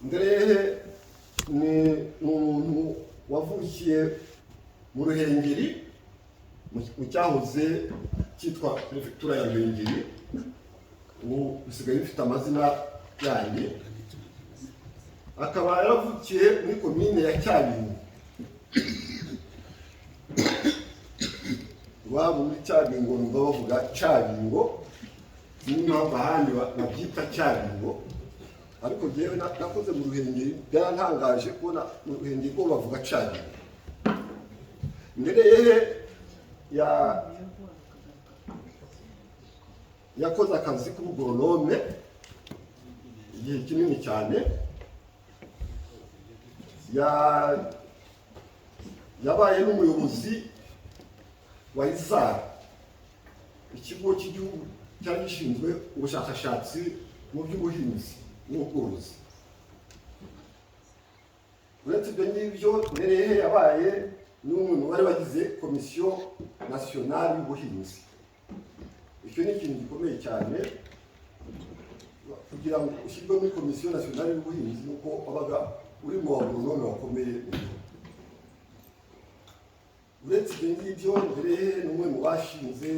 Nderehe ni umuntu wavukiye mu Ruhengeri mu cyahoze cyitwa prefectura ya Ruhengeri, ubu bisigaye bifite amazina yanjye. Akaba yaravukiye muri komine ya Cyabingo, waba muri Cyabingo numva bavuga Cyabingo, n'impamvu ahandi babyita Cyabingo, ariko jewe nakoze mu Ruhengeri byarantangaje kubona mu Ruhengeri ko bavuga Cyabingo. Nderehe yakoze akazi k'ubugoronome igihe kinini cyane, yabaye n'umuyobozi wa ISAR, ikigo cy'igihugu cyari gishinzwe ubushakashatsi mu by'ubuhinzi n'ubworozi. Uretse ibyo ngibyo, Nderehe yabaye n'umwe mu bari bagize komisiyo nasiyonali y'ubuhinzi. Icyo ni ikintu gikomeye cyane, kugira ngo ushyirwe muri komisiyo nasiyonali y'ubuhinzi nuko wabaga uri mu bagoronome bakomeye. Uretse ibyo ngibyo, Nderehe ni umwe mu bashinze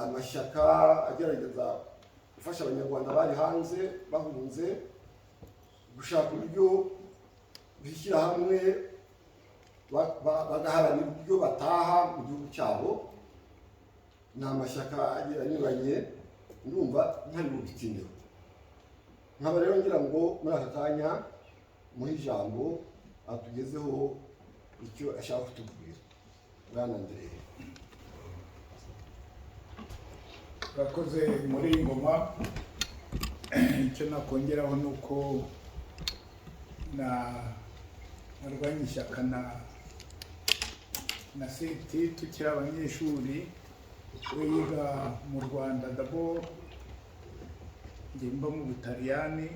amashyaka agerageza gufasha abanyarwanda bari hanze bahunze gushaka uburyo bishyira hamwe bagaharanira uburyo bataha mu gihugu cyabo. Ni amashyaka agira anyuranye, ndumva ntari bubitindeho. Nkaba rero ngira ngo muri aka kanya muhe ijambo atugezeho icyo ashaka kutubwira. Bwana Nderehe. Bakoze muri ngoma. Icyo nakongeraho nuko narwanye ishyaka na Seti tukiri abanyeshuri wiga mu Rwanda. Dabo ngimba mu Butaliyani,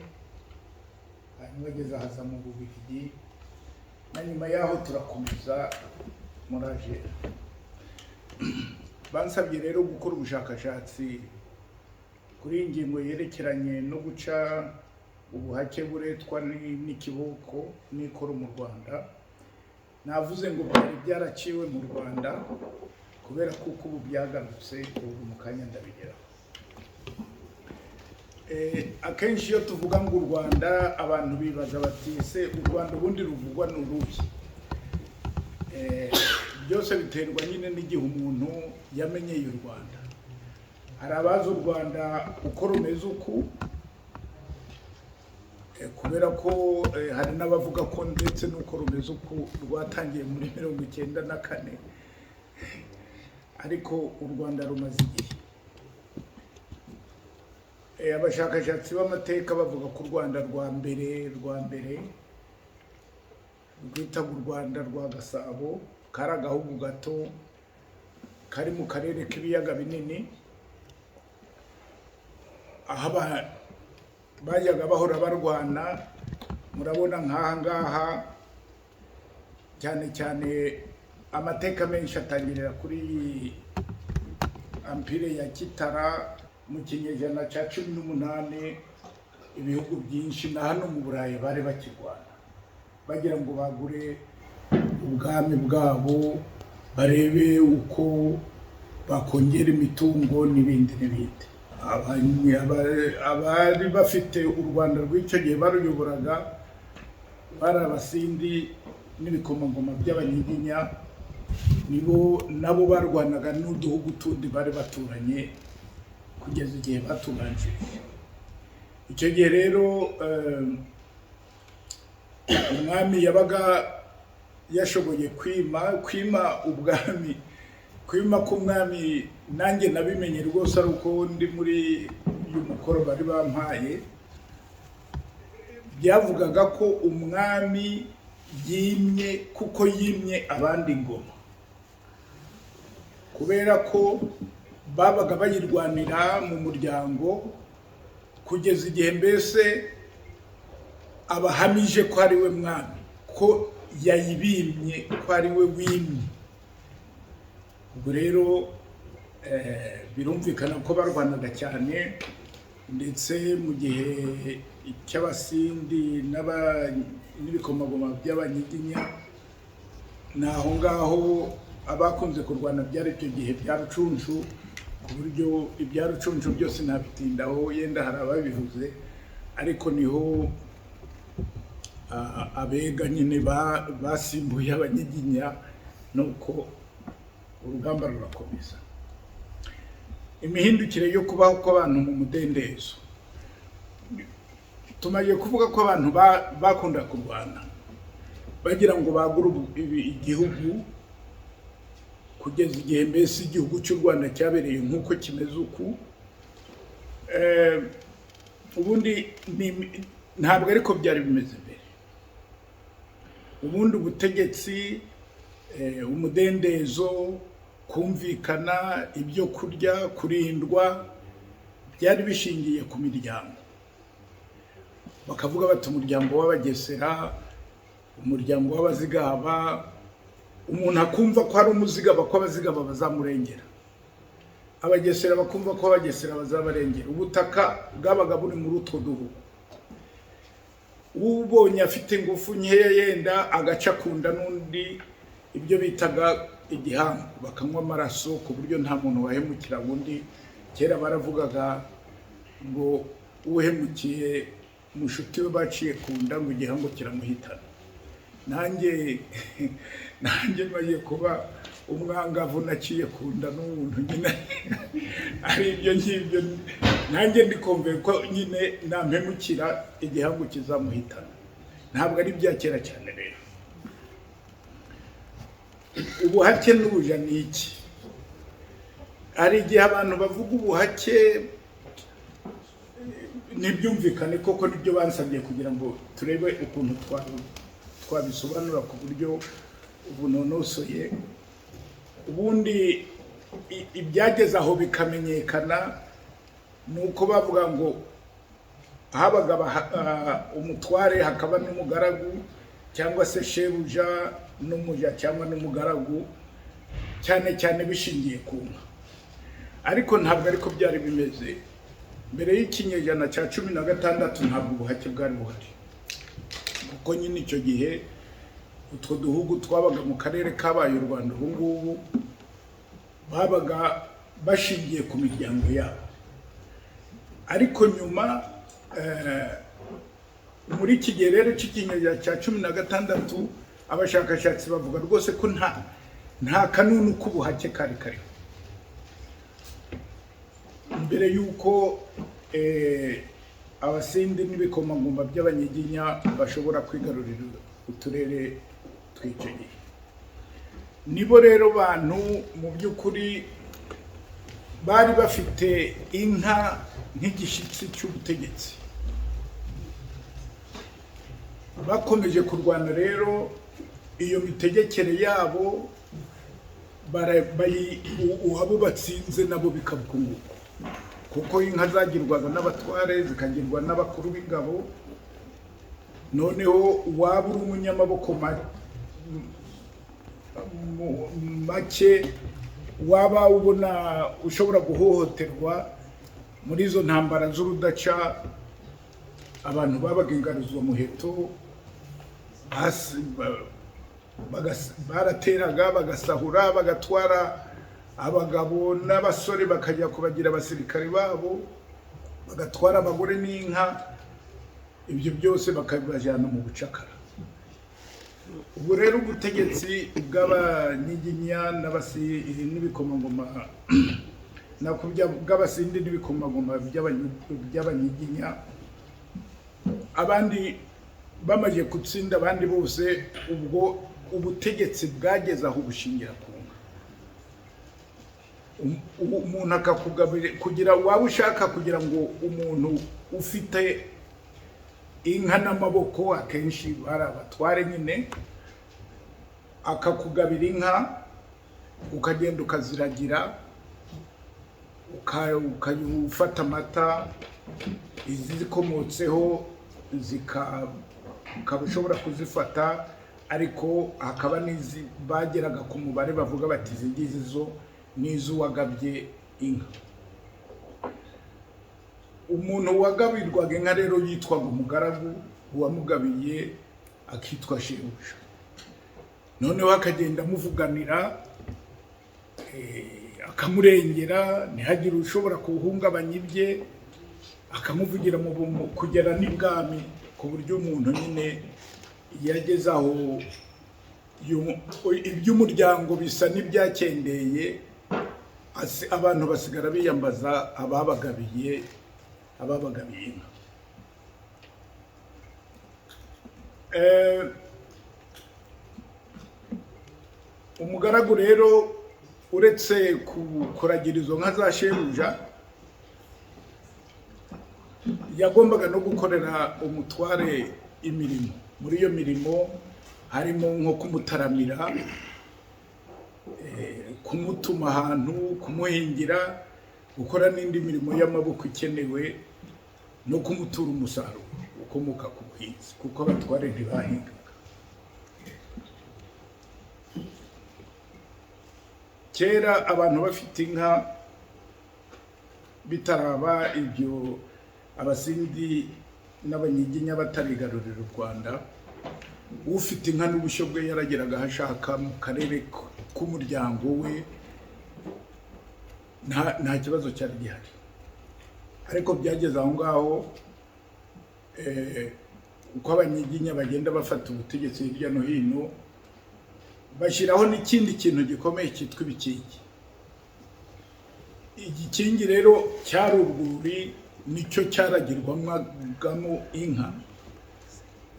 hanyuma ngeze haza mu Bubiligi, na nyuma yaho turakomeza muraje. Bansabye rero gukora ubushakashatsi kuri ingingo yerekeranye no guca ubuhake buretwa n'ikiboko n'ikoro mu Rwanda. Navuze ngo byari byaraciwe mu Rwanda kubera kuko ubu byagarutse, ubu mu kanya ndabigeraho. Akenshi iyo tuvuga ngo u Rwanda, abantu bibaza bati se u Rwanda ubundi ruvugwa ni uruhe? Byose biterwa nyine n'igihe umuntu yamenyeye u Rwanda. Hari abazi u Rwanda uko rumeze uku, kubera ko hari n'abavuga ko ndetse n'uko rumeze uku rwatangiye muri 1994, ariko u Rwanda rumaze igihe. Abashakashatsi b'amateka bavuga ko u Rwanda rwa mbere rwitaga u Rwanda rwa Gasabo, kari agahugu gato kari mu karere k'ibiyaga binini, aho bajyaga bahora barwana. Murabona nk'aha ngaha cyane cyane amateka menshi atangirira kuri ampire ya Kitara mu kinyejana cya 18. Ibihugu byinshi na hano mu Burayi bari bakirwana bagira ngo bagure ubwami bwabo, barebe uko bakongera imitungo n'ibindi n'ibindi. Abari bafite u Rwanda rw'icyo gihe baruyoboraga bari Abasindi n'ibikomangoma by'Abanyiginya, nabo barwanaga n'uduhugu tundi bari baturanye kugeza igihe batubanjirije. Icyo gihe rero umwami yabaga yashoboye kwima ubwami. Kwima k'umwami nanjye nabimenye rwose ari uko ndi muri uyu mukoro bari bampaye. Byavugaga ko umwami yimye kuko yimye abandi ingoma, kubera ko babaga bayirwanira mu muryango kugeza igihe mbese abahamije ko ari we mwami, ko yayibimye, ko ari we wimye. Ubwo rero birumvikana ko barwanaga cyane ndetse mu gihe cy'abasindi n'ibikomagoma by'abanyiginya naho ngaho abakunze kurwana byari icyo gihe bya rucunshu, ku buryo ibya rucunshu byose ntabitindaho, yenda hari ababivuze, ariko niho abega nyine basimbuye abanyiginya, nuko urugamba rurakomeza. Imihindukire yo kubaho kw'abantu mu mudendezo, tumaze kuvuga ko abantu bakunda kurwana bagira ngo bagure igihugu, kugeza igihe mbese igihugu cy'u Rwanda cyabereye nk'uko kimeze uku. Ubundi ntabwo ariko byari bimeze mbere. Ubundi ubutegetsi, umudendezo, kumvikana, ibyo kurya, kurindwa, byari bishingiye ku miryango. Bakavuga bati umuryango w'Abagesera, umuryango w'Abazigaba, umuntu akumva ko hari umuzigaba ko Abazigaba bazamurengera, Abagesera bakumva ko Abagesera bazabarengera. Ubutaka bwabaga buri muri utwo duhugu. Ubonye afite ingufu nkeya yenda agaca kunda n'undi, ibyo bitaga igihango, bakanywa amaraso ku buryo nta muntu wahemukira undi. Kera baravugaga ngo uhemukiye mushuti we baciye kunda ngo igihango kiramuhitana. Nanjye maze kuba umwangavu naciye kunda n'umuntu nyine ari ibyo ngibyo, nanjye ndikumve ko nyine nampemukira igihango kizamuhitana. Ntabwo ari bya kera cyane rero. Ubuhake n'ubuja ni iki? Hari igihe abantu bavuga ubuhake ntibyumvikane, koko nibyo bansabye kugira ngo turebe ukuntu twabisobanura ku buryo bunonosoye. Ubundi ibyageze aho bikamenyekana ni uko bavuga ngo habaga umutware, hakaba n'umugaragu, cyangwa se shebuja n'umuja cyangwa n'umugaragu, cyane cyane bishingiye ku nka. Ariko ntabwo ariko byari bimeze mbere y'ikinyejana cya 16. Ntabwo ubuhake bwari buhari, kuko nyine icyo gihe utwo duhugu twabaga mu karere kabaye u Rwanda ubu ngubu babaga bashingiye ku miryango yabo. Ariko nyuma muri iki gihe rero cy'ikinyejana cya 16, abashakashatsi bavuga rwose ko nta kanunu k'ubuhake kari kariho. Mbere y'uko abasindi n'ibikomangoma by'abanyiginya bashobora kwigarurira uturere tw'icyo gihe, nibo rero bantu mu by'ukuri bari bafite inka nk'igishyitsi cy'ubutegetsi. Bakomeje kurwana rero iyo mitegekere yabo, abo batsinze nabo bikabukunguka, kuko inka zagirwaga n'abatware zikagirwa n'abakuru b'ingabo. Noneho waba uri umunyamaboko make, waba ubona ushobora guhohoterwa muri izo ntambara z'urudaca, abantu babaga ingaruzwa muheto, barateraga bagasahura, bagatwara abagabo n'abasore bakajya kubagira abasirikare babo, bagatwara abagore n'inka, ibyo byose bakabajyana mu bucakara. Ubu rero ubutegetsi bw'abanyiginya n'ibikomangoma bw'abasindi n'ibikomangoma by'abanyiginya, abandi bamaze gutsinda abandi bose, ubwo ubutegetsi bwageze aho bushingira ku nka. Umuntu akakugabira kugira waba ushaka kugira ngo umuntu ufite inka n'amaboko, akenshi bari abatware nyine, akakugabira inka, ukagenda ukaziragira, ukayufata amata, izikomotseho ukaba ushobora kuzifata, ariko hakaba n'izi bageraga ku mubare bavuga bati izi ngizi zo n'izo wagabye inka. umuntu wagabirwaga inka rero yitwaga umugaragu, uwamugabiye akitwa shebuja. Noneho akagenda amuvuganira, akamurengera, ntihagire ushobora kuhungabanya ibye, akamuvugira mu kugera n'ibwami, ku buryo umuntu nyine yageze aho iby'umuryango bisa n'ibyakendeye, abantu basigara biyambaza ababagabiye inka. Umugaragu rero uretse kuragira izo nka za shebuja, yagombaga no gukorera umutware imirimo. Muri iyo mirimo harimo nko kumutaramira, kumutuma ahantu, kumuhingira, gukora n'indi mirimo y'amaboko ikenewe, no kumutura umusaruro ukomoka ku buhinzi, kuko abatware ntibahingaga. Kera abantu bafite inka bitaraba ibyo abasindi n'abanyiginya batarigarurira u Rwanda, ufite inka n'ubushyo bwe yarageraga ahashaka mu karere k'umuryango we, nta kibazo cyari gihari. Ariko byageze aho ngaho, uko abanyiginya bagenda bafata ubutegetsi hirya no hino, bashyiraho n'ikindi kintu gikomeye cyitwa ibikingi. Igikingi rero cyari urwuri, nicyo cyaragirwamo inka.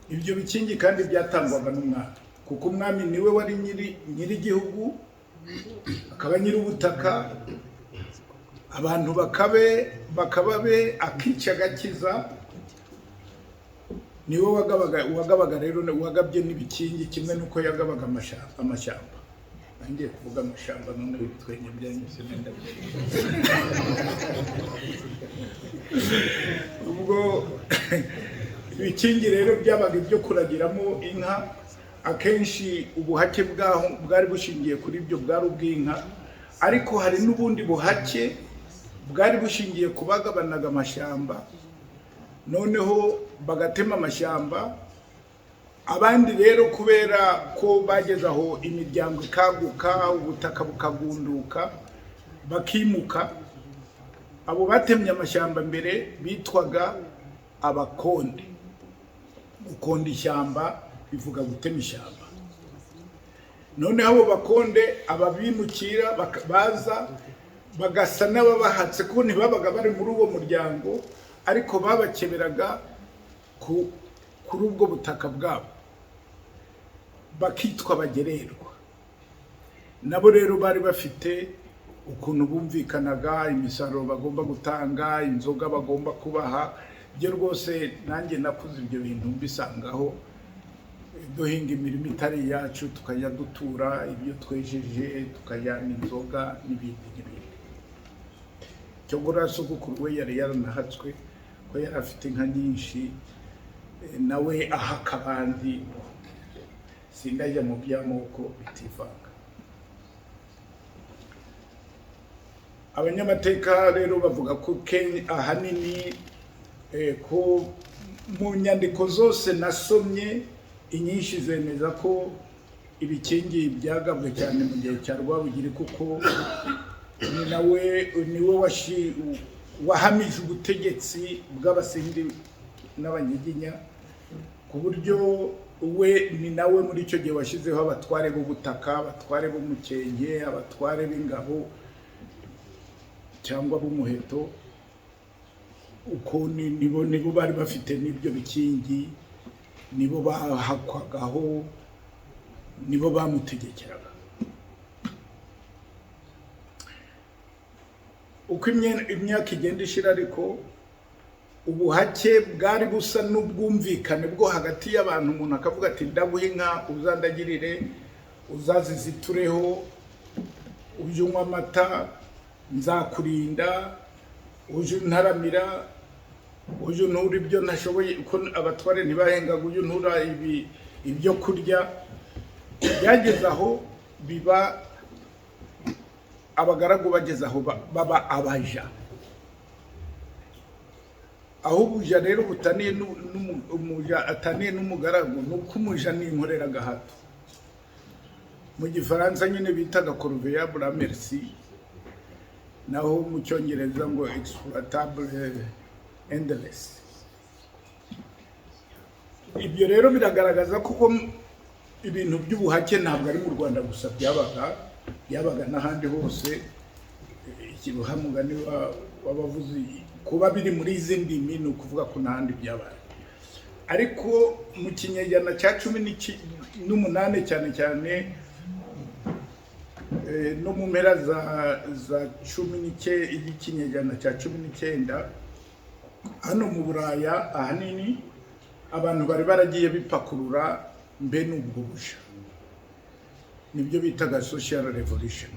Ibyo bikingi kandi byatangwaga n'umwami, kuko umwami niwe wari nyiri igihugu, akaba nyiri ubutaka, abantu bakababe, akica agakiza. Niwe wagabaga rero, wagabye n'ibikingi, kimwe nuko yagabaga amashyamba. Nangiye kuvuga amashyamba, none bitwenye byanyuze nenda. Ubwo ibikingi rero byabaga ibyo kuragiramo inka. Akenshi ubuhake bwaho bwari bushingiye kuri ibyo, bwari ubw'inka. Ariko hari n'ubundi buhake bwari bushingiye ku bagabanaga amashyamba, noneho bagatema amashyamba. Abandi rero kubera ko bageze aho imiryango ikaguka, ubutaka bukagunduka, bakimuka, abo batemye amashyamba mbere bitwaga abakonde. Gukonda ishyamba bivuga gutema ishyamba. Noneho abo bakonde, ababimukira baza bagasa n'ababahatse, kuko ntibabaga bari muri uwo muryango, ariko babakeberaga kuri ubwo butaka bwabo, bakitwa abagererwa. Nabo rero bari bafite ukuntu bumvikanaga, imisaruro bagomba gutanga, inzoga bagomba kubaha. Ibyo rwose nanjye nakuze ibyo bintu mbisangaho. Duhinga imirimo itari yacu, tukajya dutura ibyo twejeje, tukajyana inzoga n'ibindi n'ibindi. Cyogora sogokuru we yari yaranahatswe ko yari afite inka nyinshi, nawe ahaka abandi. Sindajya mu by'amoko bitivanga. Abanyamateka rero bavuga ko ahanini ko mu nyandiko zose nasomye, inyinshi zemeza ko ibikingi byagabwe cyane mu gihe cya Rwabugiri, kuko niwe wahamije ubutegetsi bw'abasindi n'abanyiginya, ku buryo we ni nawe muri icyo gihe washyizeho abatware b'ubutaka, abatware b'umukenke, abatware b'ingabo cyangwa b'umuheto. Uko nibo bari bafite n'ibyo bikingi, nibo bahakwagaho, nibo bamutegekeraga. Uko imyaka igenda ishira, ariko ubuhake bwari busa n'ubwumvikane bwo hagati y'abantu. Umuntu akavuga ati ndaguha inka, uzandagirire, uzazizitureho, uje unywa amata, nzakurinda, uje untaramira, uje untura ibyo ntashoboye, uko abatware ntibahengaga, uje untura ibyo kurya. Byageze aho biba abagaragu, bageze aho baba abaja. aho ubuja rero butaniye umuja ataniye n'umugaragu nuko umuja n'inkorera gahato mu gifaransa nyine bitaga corvéable à merci naho mu cyongereza ngo exploitable endless. Ibyo rero biragaragaza kuko ibintu by'ubuhake ntabwo ari mu Rwanda gusa byabaga n'ahandi hose. Ikiruhamugani w'abavuzi kuba biri muri izi ndimi ni ukuvuga ko n'ahandi byabaye, ariko mu kinyejana cya 18 cyane cyane no mu mpera za 19 y'ikinyejana cya 19 hano mu Buraya ahanini abantu bari baragiye bipakurura mbe n'ubwo buja, nibyo bitaga social revolution.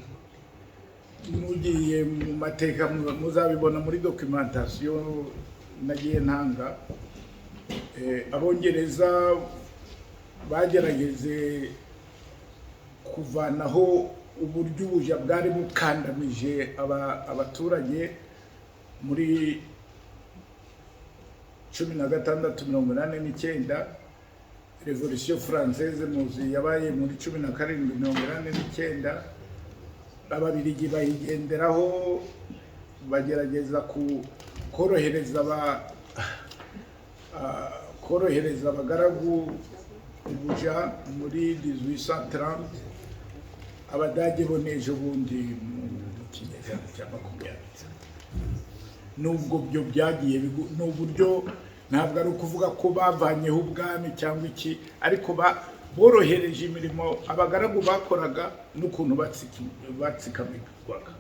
Mugiye mu mateka muzabibona muri documentation nagiye ntanga. Abongereza bagerageze kuvanaho uburyo ubuja bwari bukandamije abaturage muri 1689. Revolution Française muzi yabaye muri 1789. Ababiligi bayigenderaho bagerageza korohereza abagaragu ubuja muri 1830. Abadage boneje ubundi mu kinyejana cya 20. Nubwo byo byagiye n'uburyo ntabwo ari ukuvuga ko bavanyeho ubwami cyangwa iki, ariko borohereje imirimo abagaragu bakoraga n'ukuntu batsikamirwaga.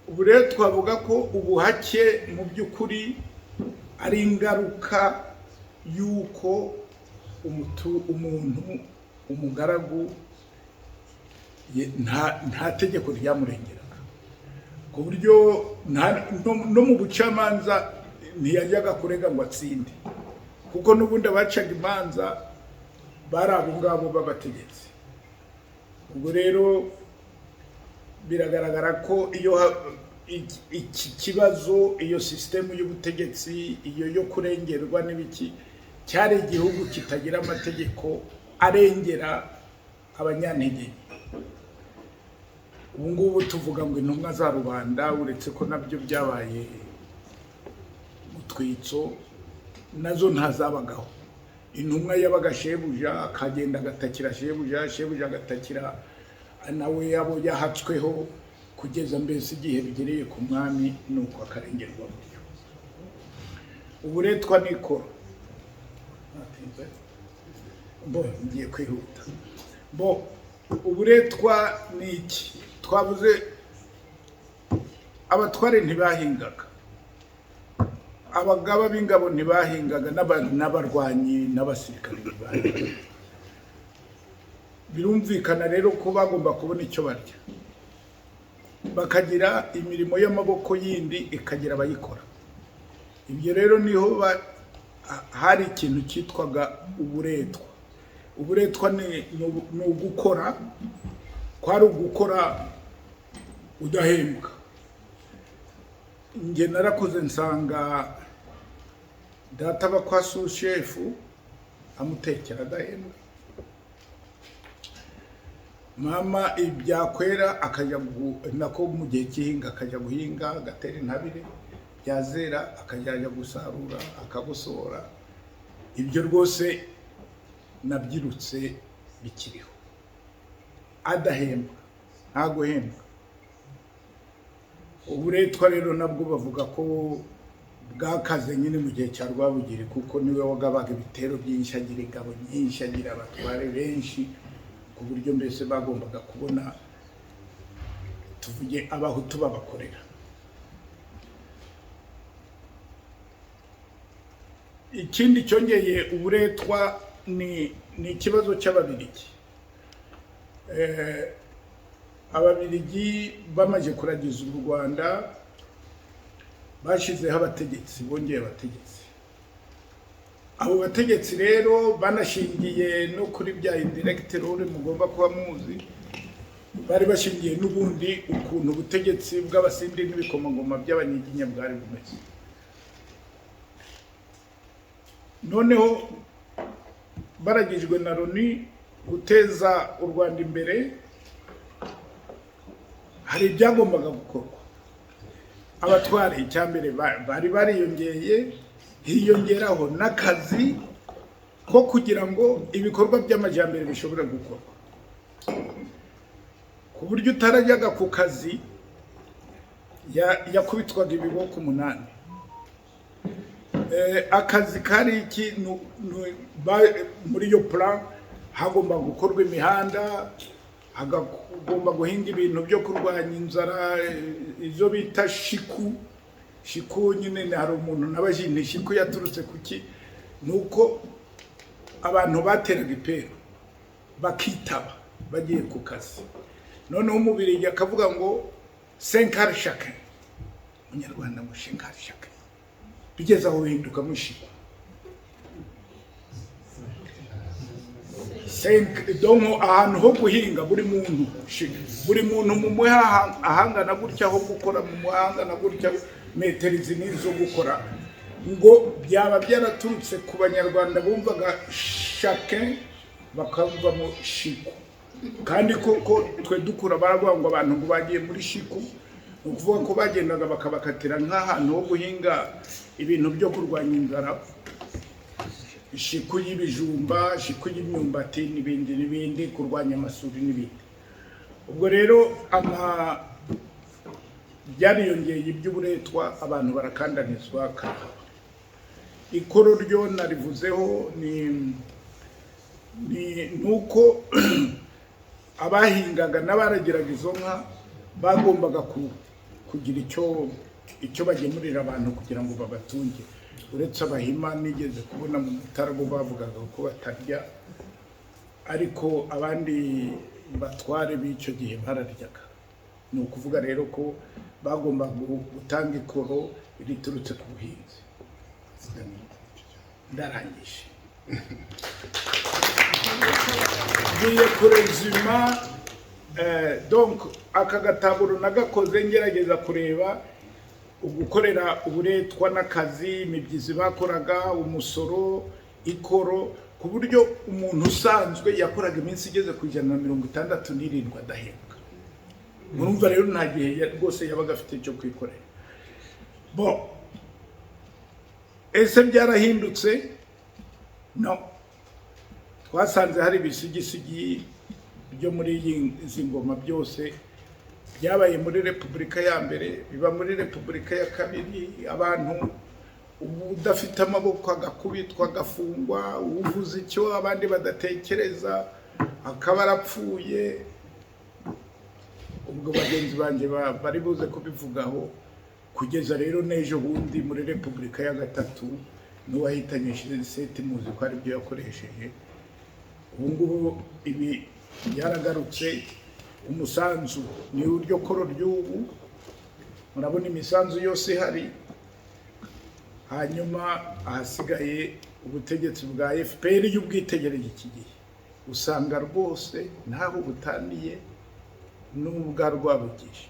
Ubu rero twavuga ko ubuhake mu by'ukuri ari ingaruka y'uko umuntu umugaragu nta tegeko ryamurengeraga, ku buryo no mu bucamanza ntiyajyaga kurega ngo atsinde, kuko n'ubundi abacaga imanza bari abo ngabo b'abategetsi. Ubwo rero biragaragara ko iyo iki kibazo, iyo sisitemu y'ubutegetsi, iyo yo kurengerwa n'ibiki, cyari igihugu kitagira amategeko arengera abanyantege. Ubu ngubu tuvuga ngo intumwa za rubanda, uretse ko nabyo byabaye mutwitso, nazo ntazabagaho. Intumwa yabaga shebuja akagenda agatakira shebuja agatakira nawe yabo yahatsweho, kugeza mbese igihe bigereye ku mwami nuko akarengerwa buryo. Uburetwa nikoro ngiye kwihuta. Uburetwa ni iki? Twavuze abatware ntibahingaga, abagaba b'ingabo ntibahingaga, n'abarwanyi n'abasirikare ntibahingaga. Birumvikana rero ko bagomba kubona icyo barya, bakagira imirimo y'amaboko yindi ikagira abayikora. Ibyo rero niho hari ikintu cyitwaga uburetwa. Uburetwa ni ugukora, kwari ugukora udahembwa. Nge narakoze nsanga data aba kwa sushefu amutekera adahembwa, mama ibyakwera akajya nako mu gihe cy'ihinga akajya guhinga agatera intabire, byazera akajya gusarura akagosora. Ibyo rwose nabyirutse bikiriho, adahembwa, nta guhembwa. Uburetwa rero nabwo bavuga ko bwakaze nyine mu gihe cya Rwabugiri, kuko niwe wagabaga ibitero byinshi, agira ingabo nyinshi, agira abatware benshi, ku buryo mbese bagombaga kubona, tuvuge, abahutu babakorera. Ikindi cyongeye uburetwa ni ikibazo cy'Ababiligi. Ababiligi bamaze kuragiza u Rwanda bashizeho abategetsi, bongeye abategetsi. Abo bategetsi rero banashingiye no kuri bya indirect role mugomba kuba muzi, bari bashingiye n'ubundi ukuntu ubutegetsi bw'abasindi n'ibikomangoma by'abanyiginya bwari bumeze. noneho baragijwe na Loni guteza u Rwanda imbere, hari ibyagombaga gukorwa. Abatware icyambere bari bariyongeye, hiyongeraho n'akazi ko kugira ngo ibikorwa by'amajyambere bishobora gukorwa, ku buryo utarajyaga ku kazi yakubitwaga ibiboko 8. Akazi kari iki muri iyo plan, hagomba gukorwa imihanda, hagomba guhinga ibintu byo kurwanya inzara, izo bita shiku nyine. Hari umuntu nabajije shiku yaturutse kuki, nuko abantu bateraga ipera bakitaba bagiye ku kazi, noneho Bubiligi akavuga ngo 5 heures chacun, Munyarwanda ngo 5 heures chacun, bigeze aho bihinduka mushiku. Donko ahantu ho guhinga buri muntu mu muha ahangana gutya, ho gukora mu muhanga na gutya metero nizo gukora, ngo byaba byaraturutse ku Banyarwanda bumvaga chacun bakamva mu shiku. Kandi koko twe dukura baravuga ngo abantu ngo bagiye muri shiku, ukuvuga ko bagendaga bakabakatira nk'ahantu ho guhinga ibintu byo kurwanya inzara, shiku y'ibijumba, shiku y'imyumbati n'ibindi, kurwanya amasuri n'ibindi. Ubwo rero byariyongeye iby'uburetwa, abantu barakandanizwa. Ikoro ryo narivuzeho nuko abahingaga n'abaragiraga izo nka bagombaga kugira icyo bagemurira abantu kugira ngo babatunge. Uretse Abahima nigeze kubona mu Mutara bo bavugaga ko batarya, ariko abandi batware b'icyo gihe bararyaga. Ni ukuvuga rero ko bagomba gutanga ikoro riturutse ku buhinzi. Ndarangije ngiye kurezima. Donc aka gataburo nagakoze ngerageza kureba ugukorera uburetwa n'akazi, imibyizi bakoraga, umusoro, ikoro, ku buryo umuntu usanzwe yakoraga iminsi igeze ku 167 adahembwa. Murumva rero nta gihe rwose yabaga afite cyo kwikorera. Ese byarahindutse? No. Twasanze hari ibisigisigi byo muri izi ngoma byose byabaye muri Repubulika ya mbere, biba muri Repubulika ya kabiri. Abantu udafite amaboko agakubitwa, agafungwa, uvuze icyo abandi badatekereza akaba arapfuye. Ubwo bagenzi banjye bari buze kubivugaho, kugeza rero n'ejo bundi muri Repubulika ya gatatu n'uwahitanye Seth muzi ko ari byo yakoresheje. Ubu ngubu ibi byaragarutse. Umusanzu ni uryo koro ry'ubu, murabona imisanzu yose ihari. Hanyuma ahasigaye ubutegetsi bwa FPR y'ubwitegereje iki gihe, usanga rwose ntaho butaniye n'ubwa Rwabugiri.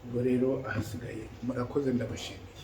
Ubwo rero ahasigaye murakoze, ndabashimiye.